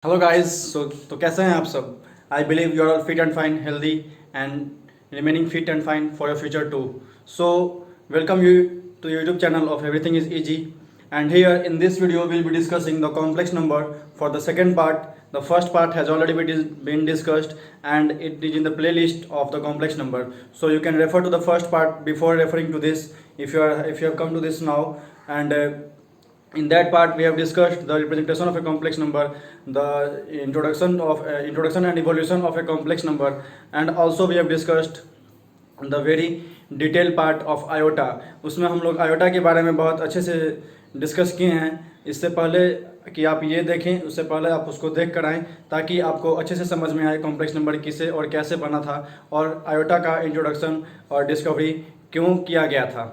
Hello guys. तो कैसे हैं आप सब? I believe you are all fit and fine, healthy and remaining fit and fine for your future too. So welcome you to YouTube channel of Everything is Easy, and here in this video we'll be discussing the complex number for the second part. The first part has already been discussed and it is in the playlist of the complex number, so you can refer to the first part before referring to this if you have come to this now. And in that part we have discussed the representation of a complex number, the introduction and evolution of a complex number, and also we have discussed the very detail part of iota. उसमें हम लोग iota के बारे में बहुत अच्छे से discuss किए हैं. इससे पहले कि आप ये देखें, उससे पहले आप उसको देख कर आएँ ताकि आपको अच्छे से समझ में आए कॉम्प्लेक्स नंबर किसे और कैसे बना था और आयोटा का इंट्रोडक्शन और डिस्कवरी क्यों किया गया था.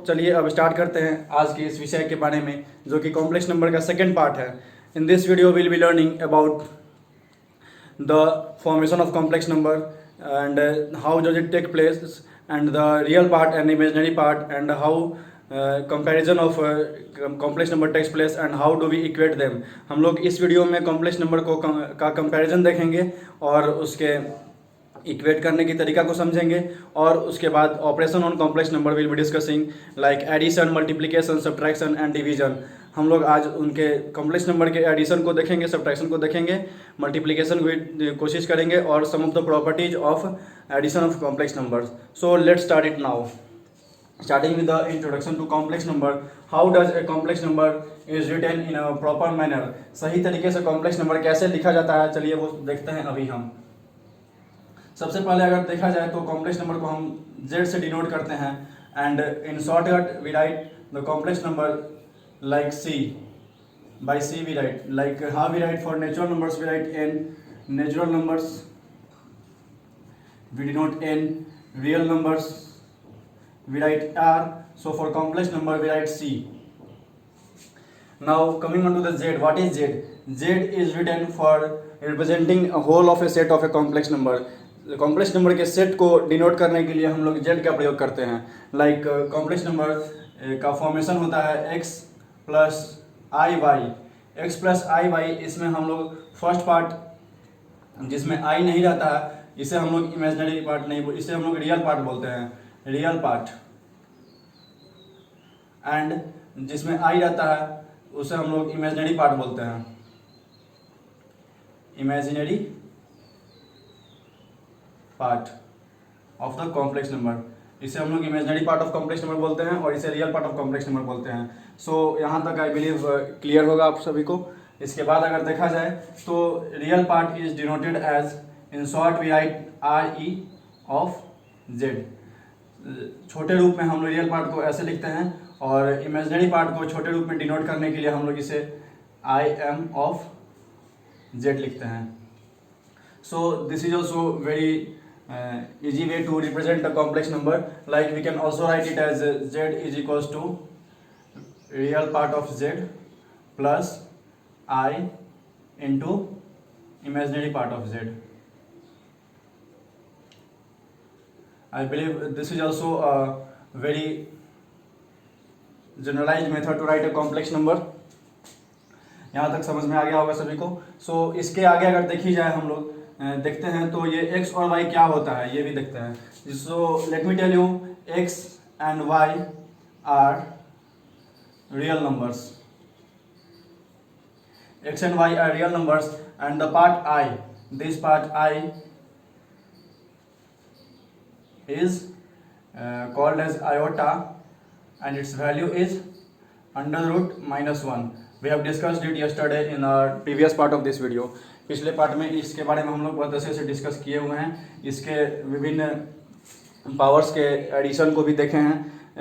चलिए अब स्टार्ट करते हैं आज के इस विषय के बारे में, जो कि कॉम्प्लेक्स नंबर का सेकेंड पार्ट है. In this video will be learning about the formation of complex number and how does it take place, and the real part and imaginary part, and how comparison of complex number takes place and how do we equate them. हम लोग इस video में complex number का comparison देखेंगे और उसके equate करने की तरीका को समझेंगे, और उसके बाद operation on complex number will be discussing like addition, multiplication, subtraction and division. हम लोग आज उनके कॉम्प्लेक्स नंबर के एडिशन को देखेंगे, सब्ट्रैक्शन को देखेंगे, मल्टीप्लिकेशन की कोशिश करेंगे और sum of the properties of addition of complex numbers. So let's start it now. Starting with the introduction to complex number, how does a complex number is written in a proper manner. सही तरीके से complex number कैसे लिखा जाता है, चलिए वो देखते हैं अभी हम. सबसे पहले अगर देखा जाए तो कॉम्प्लेक्स नंबर को हम z से डिनोट करते हैं, and in shortcut we write the complex number like c. By c we write like how we write for natural numbers we write n. Natural numbers we denote n. Real numbers we write r. So for complex number we write c. Now coming on to the z, what is z? Z is written for representing a whole of a set of a complex number. Complex number के set को denote करने के लिए हम लोग z का प्रयोग करते हैं. लाइक कॉम्प्लेक्स नंबर का फॉर्मेशन होता है x plus i Y. X plus i Y, इसमें हम लोग फर्स्ट पार्ट जिसमें i नहीं रहता है इसे हम लोग इमेजिनरी पार्ट नहीं, इसे हम लोग रियल पार्ट बोलते हैं, रियल पार्ट. एंड जिसमें आई रहता है उसे हम लोग इमेजिनरी पार्ट बोलते हैं, imaginary part of the complex number. इसे हम लोग imaginary part of complex number बोलते हैं और इसे real part of complex number बोलते हैं. सो यहाँ तक आई बिलीव क्लियर होगा आप सभी को. इसके बाद अगर देखा जाए तो real part is denoted as, in short we write R E of Z. छोटे रूप में हम लोग रियल पार्ट को ऐसे लिखते हैं और इमेजिनरी पार्ट को छोटे रूप में डिनोट करने के लिए हम लोग इसे आई एम ऑफ जेड लिखते हैं. So this is also very easy way to represent a complex number. Like we can also write it as z is equals to real part of z plus I into imaginary part of z. I believe this is also a very generalized method to write a complex number. यहाँ तक समझ में आ गया होगा सभी को. सो इसके आगे अगर देखी जाए हम लोग देखते हैं तो ये x और y क्या होता है ये भी देखते हैं. So let me tell you, x and y are real numbers. x and y are real numbers, and the part I, this part I is called as iota, and its value is under root minus 1. We have discussed it yesterday in our previous part of this video. पिछले part में इसके बारे में हम लोग बहुत अच्छे से डिस्कस किए हुए हैं. इसके विभिन्न पावर्स के एडिशन को भी देखे हैं,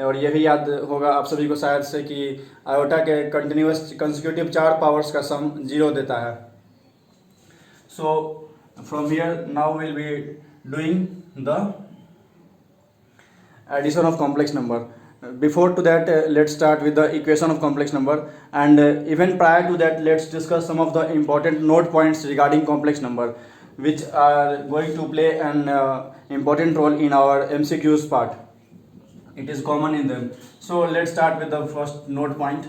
और ये भी याद होगा आप सभी को शायद से कि आयोटा के कंटिन्यूस कंसेक्यूटिव 4 पावर्स का सम 0 देता है. So from here now will be doing the addition of complex number. Before to that let's start with the equation of complex number, and even prior to that let's discuss some of the important note points regarding complex number which are going to play an important role in our MCQs part. It is common in them. So let's start with the first note point.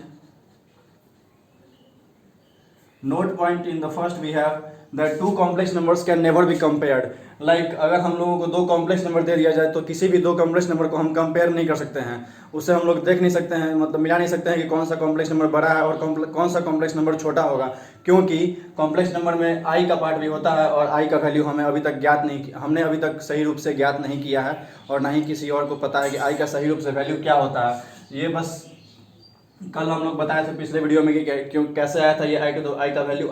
Note point in the first we have that two complex numbers can never be compared. Like अगर हम लोगों को दो complex number दे दिया जाए तो किसी भी दो कॉम्प्लेक्स नंबर को हम कंपेयर नहीं कर सकते हैं, उससे हम लोग देख नहीं सकते हैं, मतलब मिला नहीं सकते हैं कि कौन सा कॉम्प्लेक्स नंबर बड़ा है और कौन सा कॉम्प्लेक्स नंबर छोटा होगा, क्योंकि कॉम्प्लेक्स नंबर में आई का पार्ट भी होता है और आई का वैल्यू हमें अभी तक हमने अभी तक सही रूप से ज्ञात नहीं किया है और ना ही किसी और को पता है कि आई का सही रूप से वैल्यू क्या होता है। ये बस कल हम लोग बताए थे पिछले वीडियो में कि क्यों कैसे आया था ये आई का वैल्यू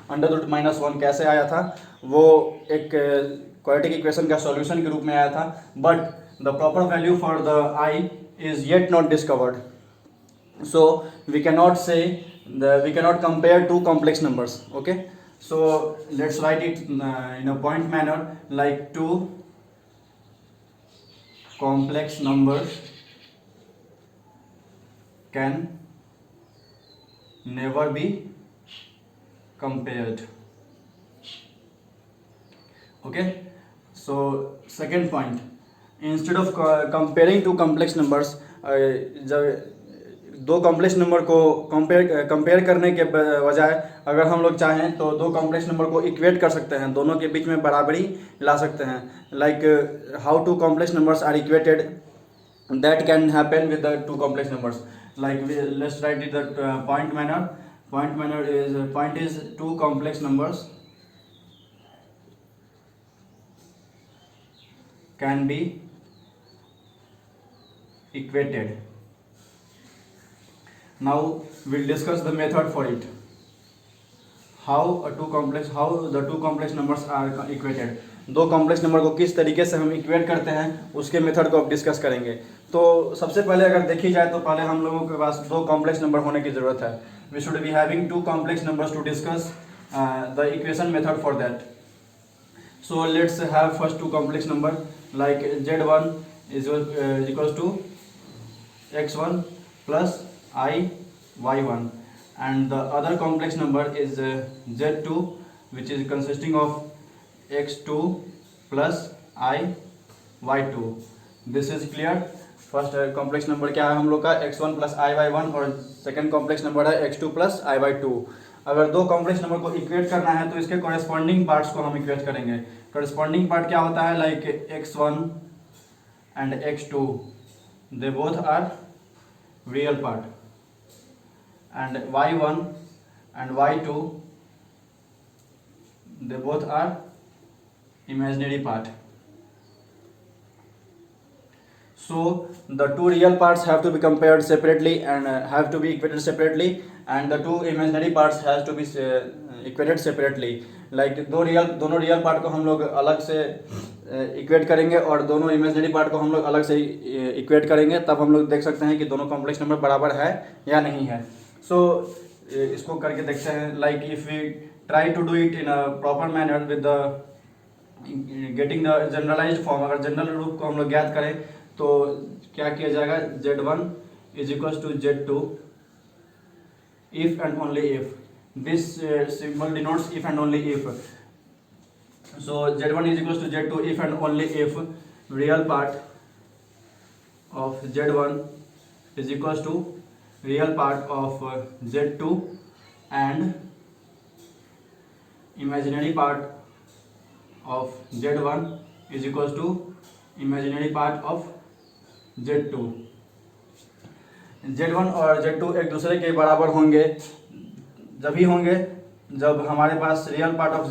(√-1) कैसे आया था, वो एक क्वाड्रेटिक इक्वेशन का सॉल्यूशन के रूप में आया था, but the proper value for the i is yet not discovered, so we can not compare two complex numbers. Okay, so let's write it in a point manner, like two complex numbers can never be compared. Okay, so second point, instead of comparing two complex numbers, जब दो complex number को compare करने के बजाय अगर हम लोग चाहें तो दो कॉम्प्लेक्स नंबर को इक्वेट कर सकते हैं, दोनों के बीच में बराबरी ला सकते हैं. Like how two complex numbers are equated, that can happen with the two complex numbers. Like let's write it that point manner. Point is two complex numbers can be equated. Now we'll discuss the method for it. How the two complex numbers are equated. दो complex number को किस तरीके से हम equate करते हैं उसके method को अब डिस्कस करेंगे. तो सबसे पहले अगर देखी जाए तो पहले हम लोगों के पास दो कॉम्प्लेक्स नंबर होने की ज़रूरत है. We should be having two complex numbers to discuss the equation method for that. So let's have first two complex number, like Z1 is equals to X1 plus y1, and the other complex number is Z2, which is consisting of X2 plus y2. This is clear. First complex number क्या है हम लोग का X1 plus y1 और second complex number है X2 plus y2. अगर दो complex number को इक्वेट करना है तो इसके कॉरेस्पॉन्डिंग पार्ट्स को हम इक्वेट करेंगे. कॉरेस्पॉन्डिंग पार्ट क्या होता है, like X1 and X2 they both are real part, and y1 and y2 they both are imaginary part. So the two real parts have to be compared separately and have to be equated separately, and the two imaginary parts has to be equated separately. Like दोनों real part को हम लोग अलग से equate करेंगे और दोनों imaginary part को हम लोग अलग से इक्वेट करेंगे, तब हम लोग देख सकते हैं कि दोनों कॉम्प्लेक्स नंबर बराबर है या नहीं है. सो इसको करके देखते हैं. Like if we try to do it in a proper manner with the getting the generalized form, अगर जनरल रूप को हम लोग ज्ञात करें तो क्या किया जाएगा, Z1 is equals to Z2 if and only if. This symbol denotes if and only if. So Z1 is equals to Z2 if and only if real part of Z1 is equals to real part of Z2 and imaginary part of Z1 is equals to imaginary part of Z2. Z1 और Z2 एक दूसरे के बराबर होंगे जब हमारे पास real part of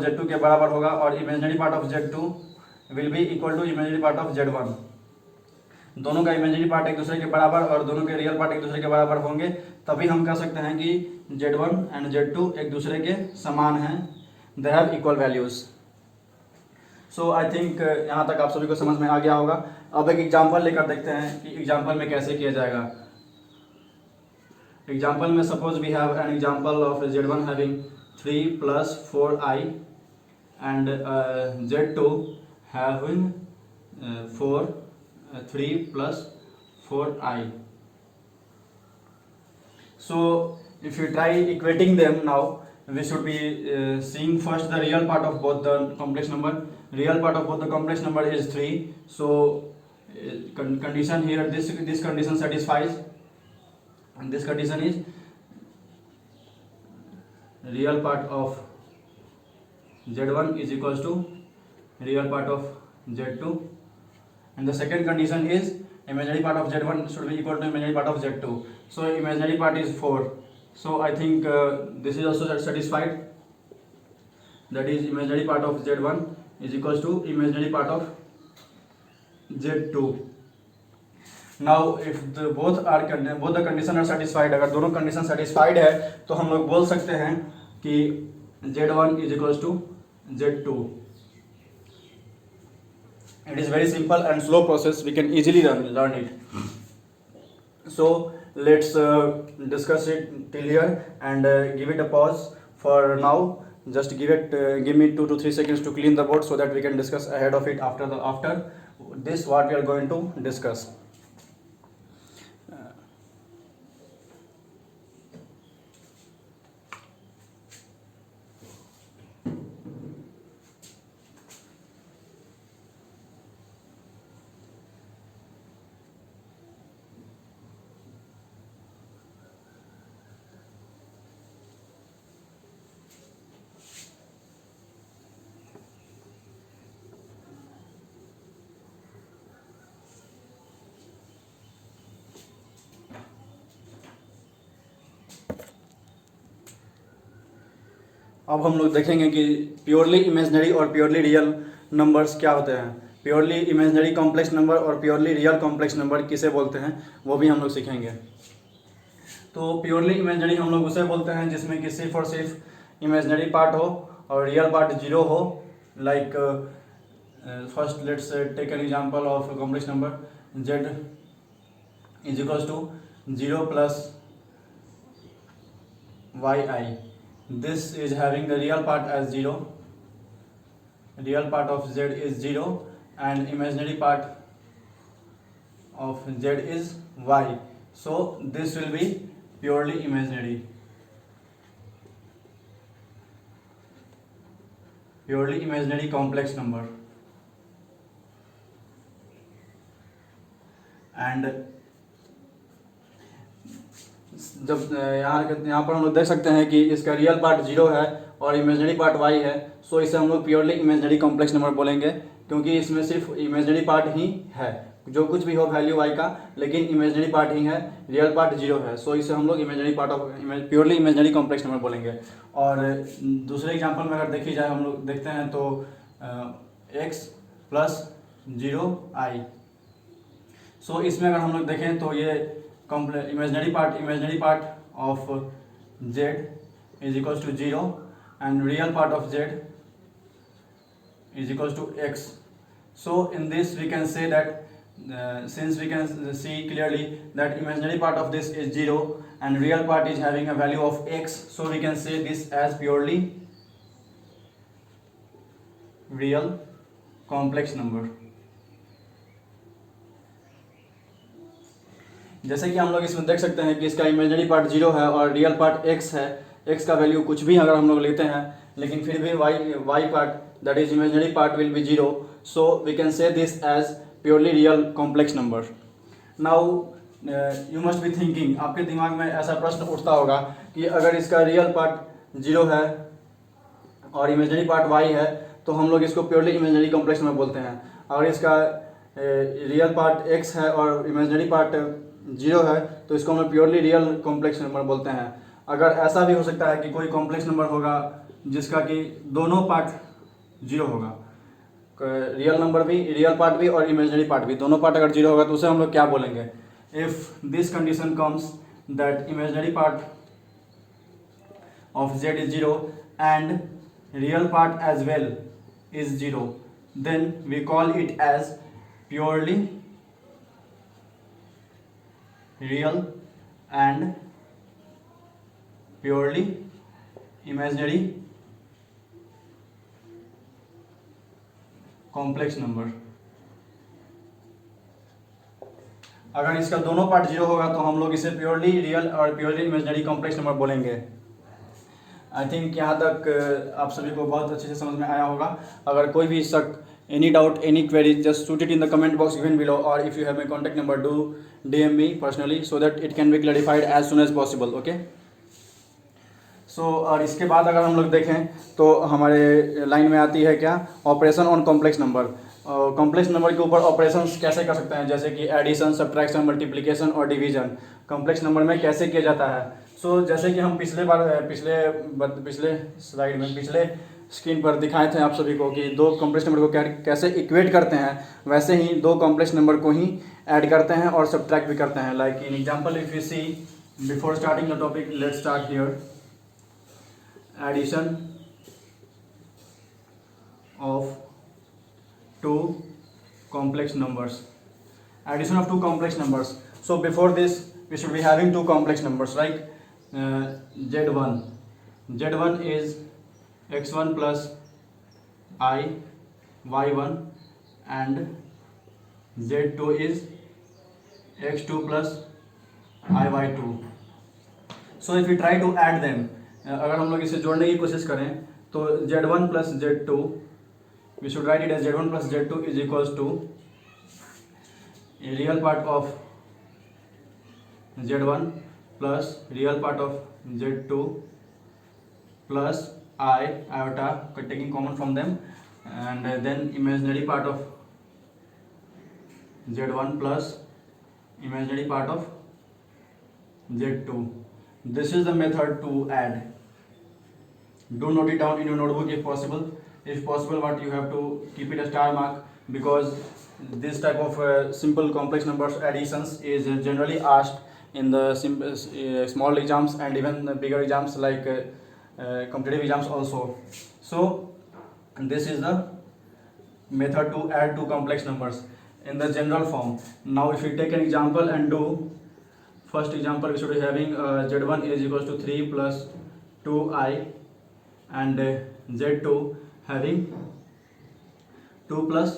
Z2 के बराबर होगा और imaginary part of Z2 will be equal to imaginary part of Z1. दोनों का इमेजिनरी पार्ट एक दूसरे के बराबर और दोनों के रियल पार्ट एक दूसरे के बराबर होंगे, तभी हम कह सकते हैं कि Z1 एंड Z2 एक दूसरे के समान हैं, they have equal values. So I think यहाँ तक आप सभी को समझ में आ गया होगा. अब एक एग्जांपल लेकर देखते हैं कि एग्जांपल में कैसे किया जाएगा. एग्जांपल में suppose we have an example of Z1 having 3 plus 4i and Z2 having 3 plus 4i. So if you try equating them now, we should be seeing first the real part of both the complex number. Real part of both the complex number is 3. So condition here, this condition satisfies, and this condition is real part of z1 is equals to real part of z2, and the second condition is imaginary part of z1 should be equal to imaginary part of z2. So imaginary part is 4. So I think this is also satisfied, that is imaginary part of z1 is equals to imaginary part of z2. Now if both the condition are satisfied, अगर दोनों condition satisfied है तो हम लोग बोल सकते हैं कि z1 is equals to z2. It is very simple and slow process, we can easily learn it. So let's discuss it till here and give it a pause for now. Just give me 2 to 3 seconds to clean the board so that we can discuss ahead of it after this what we are going to discuss. अब हम लोग देखेंगे कि purely imaginary और purely real numbers क्या होते हैं, purely imaginary complex number और प्योरली रियल कॉम्प्लेक्स नंबर किसे बोलते हैं वो भी हम लोग सीखेंगे। तो प्योरली इमेजिनरी हम लोग उसे बोलते हैं जिसमें कि सिर्फ और सिर्फ इमेजिनरी पार्ट हो और रियल पार्ट जीरो हो। Like first let's take an example of complex number z is equals to 0 plus yi. This is having the real part as 0, real part of z is 0 and imaginary part of z is y. So this will be purely imaginary, purely imaginary complex number. And जब यहाँ पर हम लोग देख सकते हैं कि इसका रियल पार्ट 0 है और इमेजिनरी पार्ट y है, सो इसे हम लोग प्योरली इमेजिनरी कॉम्प्लेक्स नंबर बोलेंगे क्योंकि इसमें सिर्फ इमेजिनरी पार्ट ही है, जो कुछ भी हो वैल्यू y का, लेकिन इमेजिनरी पार्ट ही है, रियल पार्ट 0 है, सो इसे हम लोग imaginary part of purely imaginary complex number बोलेंगे। और दूसरे एग्जाम्पल में अगर देखी जाए हम लोग देखते हैं तो x प्लस 0i। सो इसमें अगर हम लोग देखें तो ये imaginary part of z is equals to 0 and real part of z is equals to x. So in this we can say that since we can see clearly that imaginary part of this is 0 and real part is having a value of x, so we can say this as purely real complex number. जैसे कि हम लोग इसमें देख सकते हैं कि इसका इमेजिनरी पार्ट 0 है और रियल पार्ट x है, x का वैल्यू कुछ भी अगर हम लोग लेते हैं लेकिन फिर भी y part that is imaginary part will be 0, so we can say this as purely real complex number. Now you must be thinking, आपके दिमाग में ऐसा प्रश्न उठता होगा कि अगर इसका रियल पार्ट 0 है और इमेजिनरी पार्ट y है तो हम लोग इसको प्योरली इमेजिनरी कॉम्प्लेक्स नंबर बोलते हैं, अगर इसका रियल पार्ट x है और इमेजिनरी पार्ट 0 है तो इसको हम लोग प्योरली रियल कॉम्प्लेक्स नंबर बोलते हैं। अगर ऐसा भी हो सकता है कि कोई कॉम्प्लेक्स नंबर होगा जिसका कि दोनों पार्ट 0 होगा, रियल नंबर भी, रियल पार्ट भी और इमेजिनरी पार्ट भी, दोनों पार्ट अगर 0 होगा तो उसे हम लोग क्या बोलेंगे? If this condition comes that imaginary part of z is 0 and real part as well is 0, then we call it as purely real and purely imaginary complex number। अगर इसका दोनों पार्ट 0 होगा तो हम लोग इसे प्योरली रियल और purely imaginary complex number बोलेंगे। आई थिंक यहाँ तक आप सभी को बहुत अच्छे से समझ में आया होगा। अगर कोई भी शक, any doubt, any query, just shoot it in the comment box given below, or if you have my contact number, do DM me personally so that it can be clarified as soon as possible. Okay, और इसके बाद अगर हम लोग देखें तो हमारे line में आती है क्या, operation on complex number. Complex number के ऊपर ऑपरेशंस कैसे कर सकते हैं, जैसे कि एडिशन, सब्ट्रैक्शन, मल्टीप्लिकेशन और डिवीजन कॉम्प्लेक्स नंबर में कैसे किया जाता है। जैसे कि हम पिछले स्लाइड में, पिछले स्क्रीन पर दिखाए थे आप सभी को कि दो कॉम्प्लेक्स नंबर को कैसे इक्वेट करते हैं, वैसे ही दो कॉम्प्लेक्स नंबर को ही ऐड करते हैं और सब्ट्रैक्ट भी करते हैं। Like in example if you see, before starting the topic let's start here. Addition of two complex numbers. Addition of two complex numbers. So before this we should be having two complex numbers like z1 is x1 plus I y1 and z2 is x2 plus I y2. So if we try to add them, अगर हम लोग इसे जोड़ने की कोशिश करें तो z1 plus z2, we should write it as z1 plus z2 is equals to real part of z1 plus real part of z2 plus iota taking common from them, and then imaginary part of z1 plus imaginary part of z2. This is the method to add. Do note it down in your notebook if possible. If possible, what you have to keep it a star mark, because this type of simple complex numbers additions is generally asked in the small exams and even the bigger exams like competitive exams also. So this is the method to add two complex numbers in the general form. Now if we take an example and do first example, we should be having z1 is equals to 3 plus 2i and z2 having 2 plus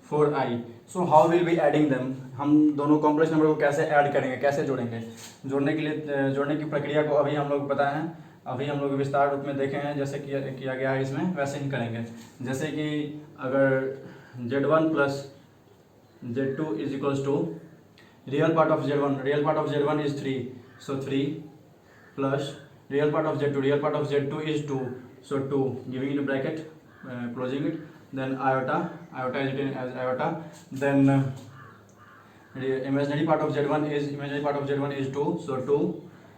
4i. So how will be adding them? हम दोनों complex number को कैसे add करेंगे, कैसे जोड़ेंगे? जोड़ने की प्रक्रिया को अभी हम लोग बताए हैं, अभी हम लोग विस्तार रूप में देखे हैं जैसे किया गया है इसमें, वैसे ही करेंगे। जैसे कि अगर z1 plus z2 is equals to real part of z1 is 3, so 3 plus real part of z2 is 2, so 2 giving in a bracket, closing it, then iota is written as iota, then imaginary part of z1 is 2, so 2,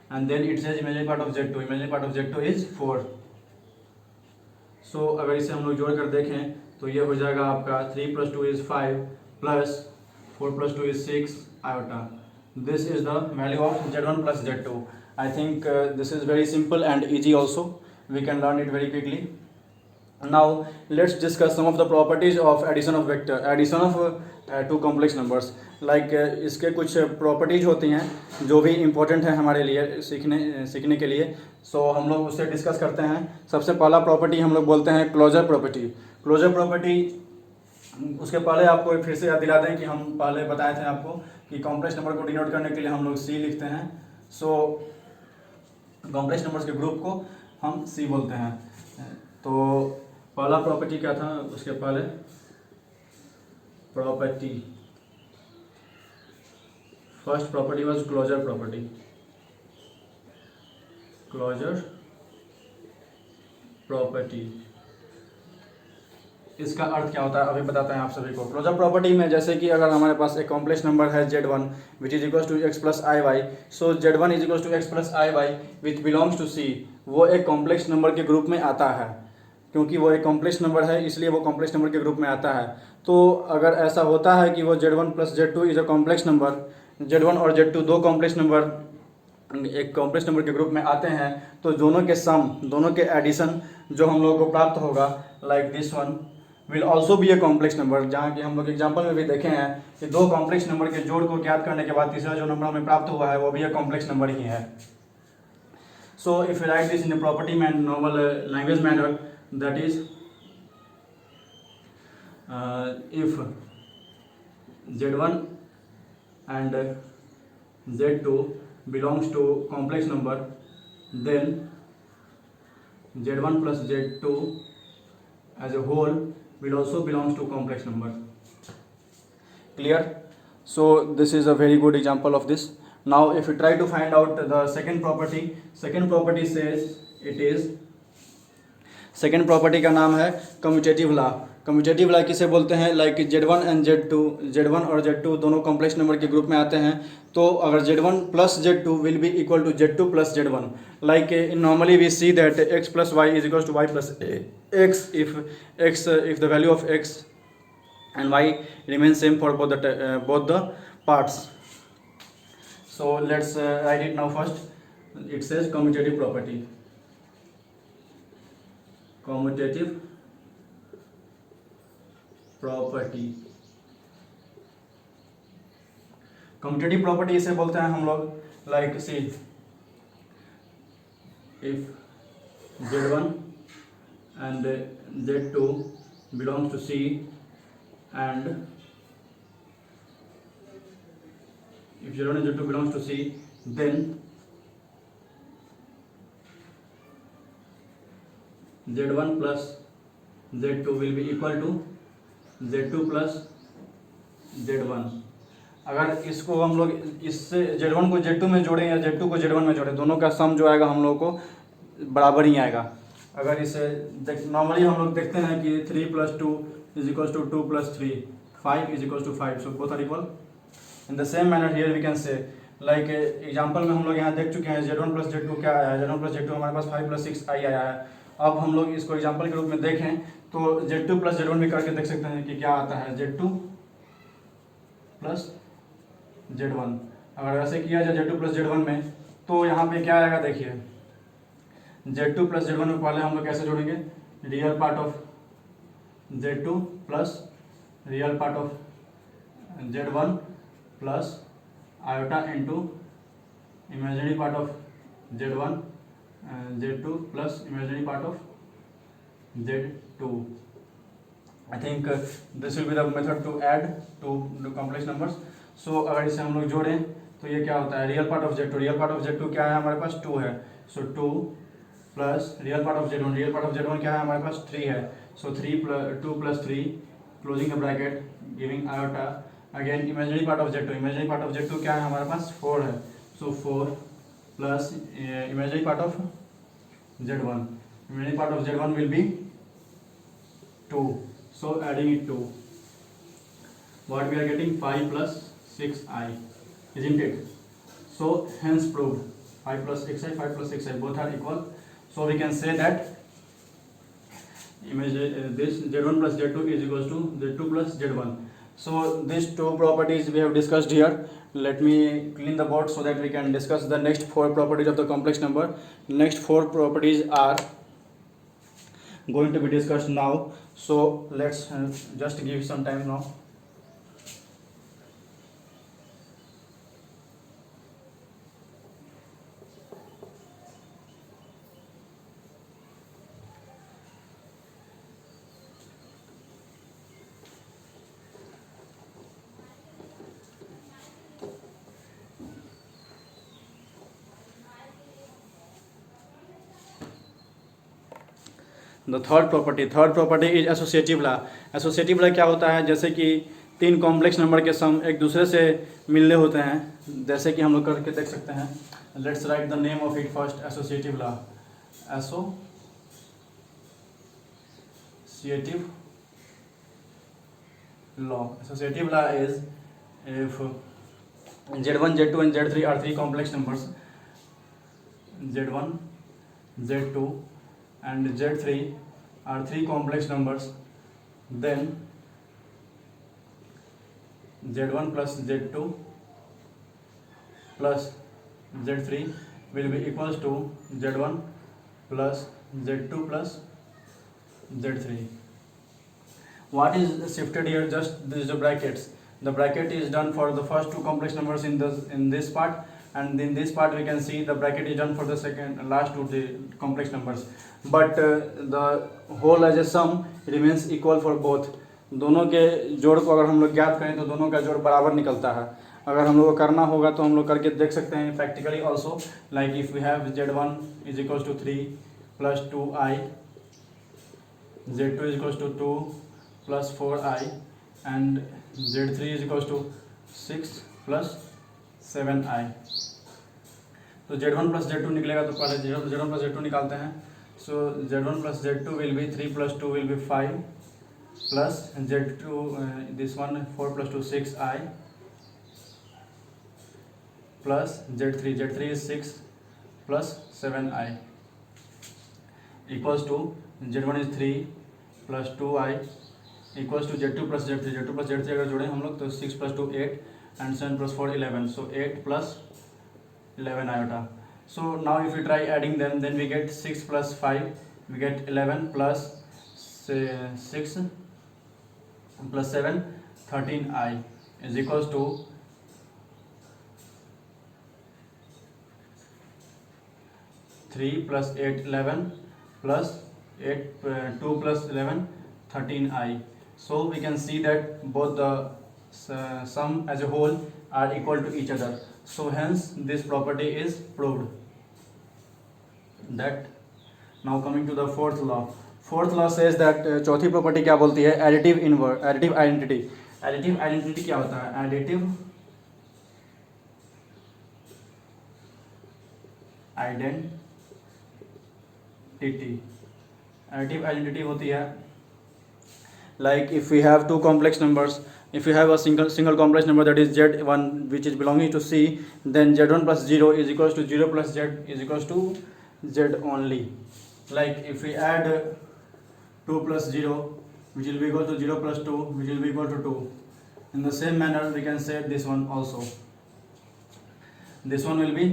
and then it says imaginary part of z2 is 4. so अगर इसे हम लोग जोड़ कर देखें तो ये हो जाएगा आपका 3 plus 2 is 5 plus 4 plus 2 is 6 iota. This is the value of z1 plus z2. I think this is very simple and easy also. We can learn it very quickly. Now let's discuss some of the properties of addition of two complex numbers. Like इसके कुछ properties होती हैं जो भी important है हमारे लिए सीखने के लिए. So हम लोग उससे डिस्कस करते हैं. सबसे पहला प्रॉपर्टी हम लोग बोलते हैं क्लोजर प्रॉपर्टी. उसके पहले आपको फिर से याद दिला दें कि हम पहले बताए थे आपको कि कॉम्प्लेक्स नंबर को डिनोट करने के लिए हम लोग C लिखते हैं. सो कॉम्प्लेक्स नंबर्स के ग्रुप को हम C बोलते हैं. तो पहला प्रॉपर्टी क्या था, उसके पहले first property was closure property. इसका अर्थ क्या होता है अभी बताते हैं आप सभी को. क्लोजर प्रॉपर्टी में जैसे कि अगर हमारे पास एक कॉम्प्लेक्स नंबर है z1 which is equals to x plus i y. So z1 is equals to x plus i y which belongs to C. वो एक कॉम्प्लेक्स नंबर के ग्रुप में आता है. क्योंकि वो एक कॉम्प्लेक्स नंबर है इसलिए वो कॉम्प्लेक्स नंबर के ग्रुप में आता है. तो अगर ऐसा होता है कि वो z1 plus z2 is a complex number, z1 और z2 दो कॉम्प्लेक्स नंबर एक कॉम्प्लेक्स नंबर के ग्रुप में आते हैं, तो दोनों के सम, दोनों के एडिशन जो हम लोगों को प्राप्त होगा, like this one will also be a complex number. जहाँ कि हम लोग एग्जाम्पल में भी देखे हैं कि दो कॉम्प्लेक्स नंबर के जोड़ को ज्ञात करने के बाद तीसरा जो नंबर हमें प्राप्त हुआ है वो भी एक कॉम्प्लेक्स नंबर ही है. So if you right this in property man normal language manner, that is if z1 and z2 belongs to complex number, then z1 plus z2 as a whole will also belongs to complex number. Clear? So this is a very good example of this. Now if you try to find out the second property says it is second property का नाम है commutative law. Commutative law किसे बोलते हैं? Like Z1 and Z2, Z1 और Z2 दोनों complex number के group में आते हैं। तो अगर Z1 plus Z2 will be equal to Z2 plus Z1, like normally we see that x plus y is equal to y plus x if the value of x and y remains same for both the parts. So let's write it now first. It says commutative property. Commutative property. Commutative property इसे बोलते हैं हम लोग, like see if Z1 and Z2 belongs to C and if Z1 and Z2 belongs to C, then Z1 plus Z2 will be equal to Z2 plus Z1। अगर इसको हम लोग इससे Z1 को Z2 में जोड़ें या Z2 को Z1 में जोड़ें, दोनों का सम जो आएगा हम लोग को बराबर ही आएगा। अगर इसे नॉर्मली हम लोग देखते हैं कि 3 plus 2 is equal to 2 plus 3, 5 is equal to 5, so both are equal. In the same manner here we can say, like example में हम लोग यहाँ देख चुके हैं Z1 प्लस Z2 क्या आया है। Z1 प्लस Z2 हमारे पास 5 प्लस 6 आया है। अब हम लोग इसको एग्जांपल के रूप में देखें तो Z2 प्लस Z1 भी करके देख सकते हैं कि क्या आता है, Z2 प्लस Z1। अगर ऐसे किया जाए Z2 प्लस Z1 में तो यहाँ पे क्या आएगा, देखिए Z2 प्लस Z1 में पहले हम लोग कैसे जोड़ेंगे, real part of Z2 plus real part of Z1 plus iota into imaginary part of Z1 Z2 plus imaginary part of Z2। I think this will be the method to add two complex numbers. So अगर इसे हम लोग जोड़ें तो ये क्या होता है, real part of Z2, real part of Z2 क्या है हमारे पास 2 है, सो 2 plus real part of Z1, real part of Z1 क्या है हमारे पास 3 है, सो 2 plus 3 closing the bracket giving iota, again imaginary part of Z2, imaginary part of Z2 क्या है हमारे पास 4 है, सो 4 plus imaginary part of Z1, imaginary part of Z1 will be 2, so adding it 2, what we are getting 5 plus 6i, isn't it? So hence proved 5 plus 6i, 5 plus 6i both are equal, so we can say that this Z1 plus Z2 is equals to Z2 plus Z1. So these two properties we have discussed here. Let me clean the board so that we can discuss the next 4 properties of the complex number. Next 4 properties are going to be discussed now, so let's just give some time now. The third property is associative law. Associative law क्या होता है, जैसे कि 3 complex number के सम एक दूसरे से मिलने होते हैं, जैसे कि हम लोग करके देख सकते हैं। Let's write the name of it first, associative law. Associative law is if Z1, Z2 and Z3 are 3 complex numbers, Z1, Z2 and Z3 are 3 complex numbers, then Z1 plus Z2 plus Z3 will be equals to Z1 plus Z2 plus Z3. What is shifted here? Just these the brackets. The bracket is done for the first 2 complex numbers in this part, and in this part we can see the bracket is done for the last 2 complex numbers, but the whole as a sum remains equal for both. दोनों के जोड़ को अगर हम लोग ज्ञात करें तो दोनों का जोड़ बराबर निकलता है। अगर हम लोग को करना होगा तो हम लोग करके देख सकते हैं practically also, like if we have Z1 is equals to 3 plus 2i, Z2 is equals to 2 plus 4i, and Z3 is equals to 6 plus 7i. तो Z1 प्लस Z2 निकलेगा, तो पहले Z1 प्लस Z2 निकालते हैं। So Z1 plus Z2 will be 3 plus 2 will be 5 plus Z2 this one 4 plus 2 6i plus Z3 is 6 प्लस 7i equals to Z1 is 3 plus 2i equals to Z2 plus Z3 अगर जोड़ें हम लोग तो 6 plus 2 8 and 7 plus 4 11, so 8 plus 11 iota. So now if we try adding them, then we get 6 plus 5, we get 11 plus 6 plus 7 13i is equals to 3 plus 8 11 plus 8 2 plus 11 13i. So we can see that both the sum as a whole are equal to each other. So hence this property is proved. That now coming to the fourth law. Fourth law says that चौथी property क्या बोलती है? Additive identity. Additive identity क्या होता है? Additive identity होती है like if we have two complex numbers, if you have a single complex number that is Z1 which is belonging to C, then Z1 plus 0 is equals to 0 plus Z is equals to Z only. Like if we add 2 plus 0 which will be equal to 0 plus 2 which will be equal to 2. In the same manner we can say this one also. This one will be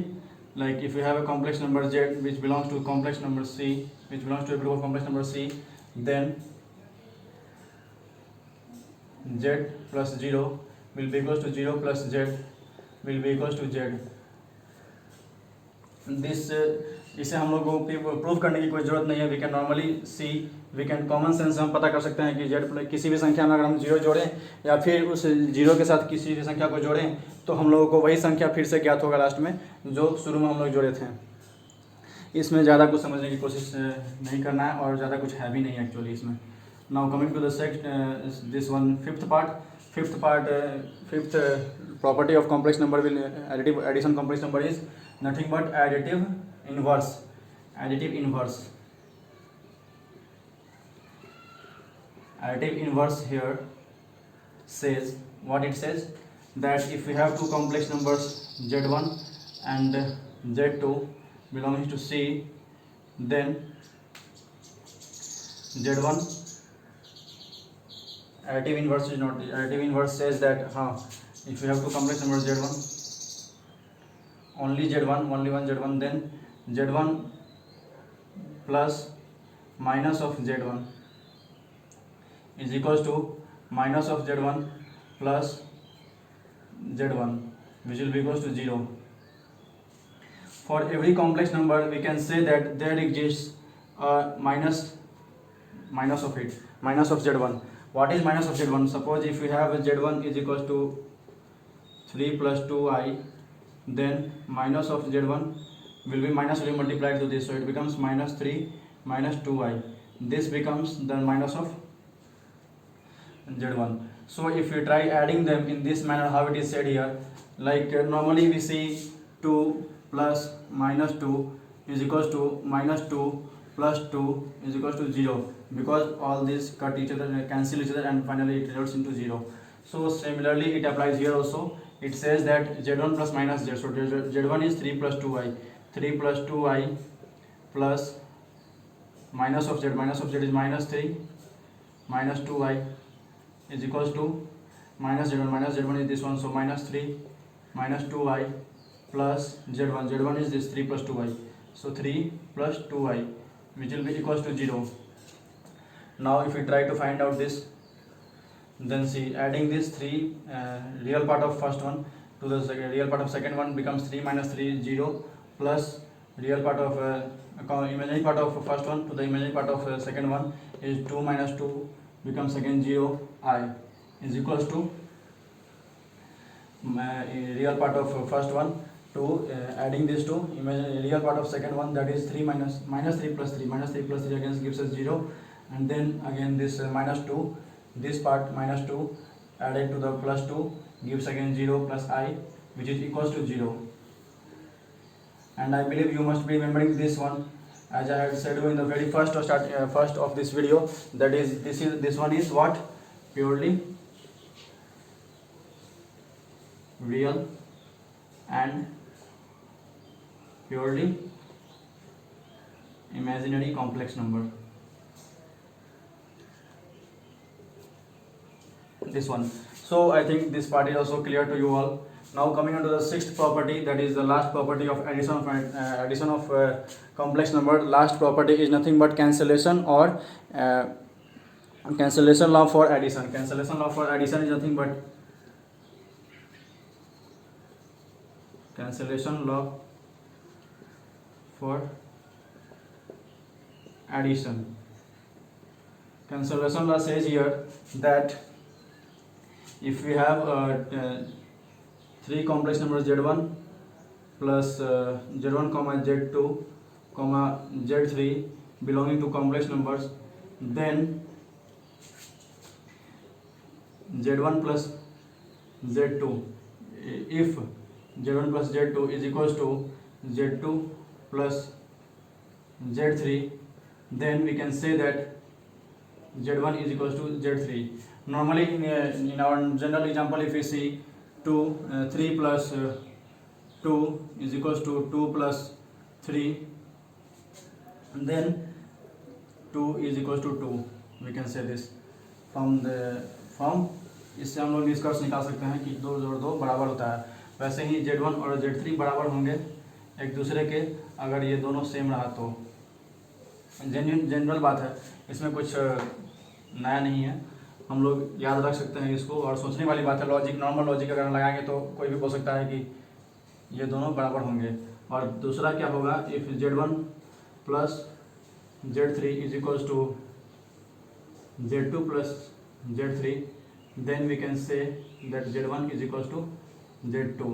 like if we have a complex number Z which belongs to complex number C, which belongs to a group of complex number C, then Z plus 0 will be equals to 0 plus Z will be equals to Z. This इसे हम लोगों को prove करने की कोई ज़रूरत नहीं है. We can normally see, we can common sense हम पता कर सकते हैं कि Z किसी भी संख्या में अगर हम 0 जोड़ें या फिर उस 0 के साथ किसी भी संख्या को जोड़ें तो हम लोगों को वही संख्या फिर से ज्ञात होगा लास्ट में जो शुरू में हम लोग जोड़े थे. इसमें ज़्यादा कुछ समझने की कोशिश नहीं करना है और ज़्यादा कुछ है भी नहीं एक्चुअली इसमें. Now coming to the this one fifth property of complex number will addition complex number is nothing but additive inverse. Additive inverse here says what it says, that if we have two complex numbers Z1 and Z2 belonging to C, then Z1 additive inverse is not. Additive inverse says that if you have two complex numbers Z1, only one Z1, then Z1 plus minus of Z1 is equals to minus of Z1 plus Z1 which will be equals to 0. For every complex number we can say that there exists a minus of Z1. What is minus of Z1? Suppose if we have Z1 is equals to 3 plus 2i, then minus of Z1 will be minus will be multiplied to this, so it becomes minus 3 minus 2i. This becomes the minus of Z1. So if we try adding them in this manner, how it is said here, like normally we see 2 plus minus 2 is equals to minus 2 plus 2 is equals to 0, because all these cut each other, cancel each other, and finally it results into 0. So similarly it applies here also. It says that Z1 plus minus Z, so Z1 is 3 plus 2i, 3 plus 2i plus minus of Z is minus 3 minus 2i is equals to minus Z1 is this one, so minus 3 minus 2i plus Z1 is this 3 plus 2i, so 3 plus 2i which will be equals to 0. Now if we try to find out this, then see, adding this 3 real part of first one to the real part of second one becomes 3 minus 3 0, plus real part of imaginary part of first one to the imaginary part of second one is 2 minus 2 becomes again 0 I is equals to real part of first one to adding this to real part of second one, that is 3 minus 3 plus 3 again gives us 0, and then again this minus 2, this part minus 2 added to the plus 2 gives again 0 plus I which is equals to 0. and I believe you must be remembering this one, as I had said you in the very first first of this video, that is this one is what? Purely real and purely imaginary complex number. This one. So I think this part is also clear to you all. Now coming on to the sixth property, that is the last property of addition of complex number. Last property is nothing but cancellation or cancellation law for addition. Cancellation law for addition is nothing but cancellation law for addition. Cancellation law says here that if we have three complex numbers z1 plus z1 comma z2 comma z3 belonging to complex numbers, then z1 plus z2, if z1 plus z2 is equals to z2 plus z3, then we can say that z1 is equals to z3. Normally in our general example, if we see 3 plus 2 is equals to 2 plus 3, then 2 is equals to 2, we can say this from इससे हम लोग निष्कर्ष निकाल सकते हैं कि 2 जोड़ 2 बराबर होता है। वैसे ही z1 और z3 बराबर होंगे एक दूसरे के अगर ये दोनों सेम रहा तो। जनरल बात है, इसमें कुछ नया नहीं है, हम लोग याद रख सकते हैं इसको, और सोचने वाली बात है। लॉजिक, नॉर्मल लॉजिक अगर हम लगाएंगे तो कोई भी बोल सकता है कि ये दोनों बराबर होंगे। और दूसरा क्या होगा, if z1 plus z3 is equals to z2 plus z3, then we can say that z1 is equals to z2।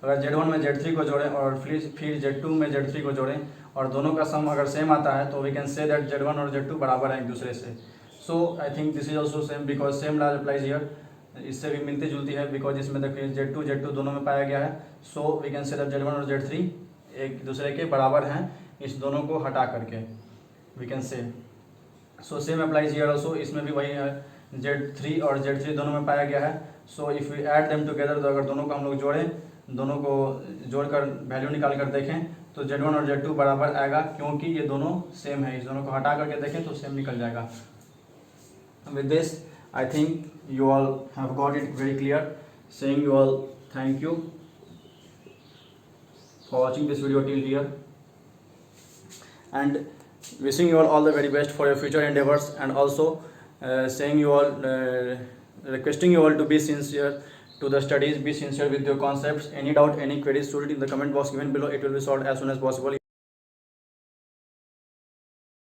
अगर z1 में z3 को जोड़ें और फिर z2 में z3 को जोड़ें और दोनों का सम अगर सेम आता है तो we can say that z1 और z2 बराबर हैं एक दूसरे से। So I think this is also same because same law applies here, इससे भी मिलती जुलती है बिकॉज इसमें देखिए z2 दोनों में पाया गया है। So we can say that z1 और z3 एक दूसरे के बराबर हैं, इस दोनों को हटा करके we can say. So same applies here also, इसमें भी वही है, z3 और z3 दोनों में पाया गया है। So if we add them together, तो अगर दोनों को हम लोग जोड़ें, दोनों को जोड़कर वैल्यू निकाल कर देखें तो z1 और z2 बराबर आएगा, क्योंकि ये दोनों सेम है। इस दोनों को हटा करके देखें तो सेम निकल जाएगा। With this I think you all have got it very clear. Saying you all thank you for watching this video till here, and wishing you all the very best for your future endeavors, and also saying you all requesting you all to be sincere to the studies, be sincere with your concepts. Any doubt, any queries, shoot it in the comment box given below. It will be solved as soon as possible.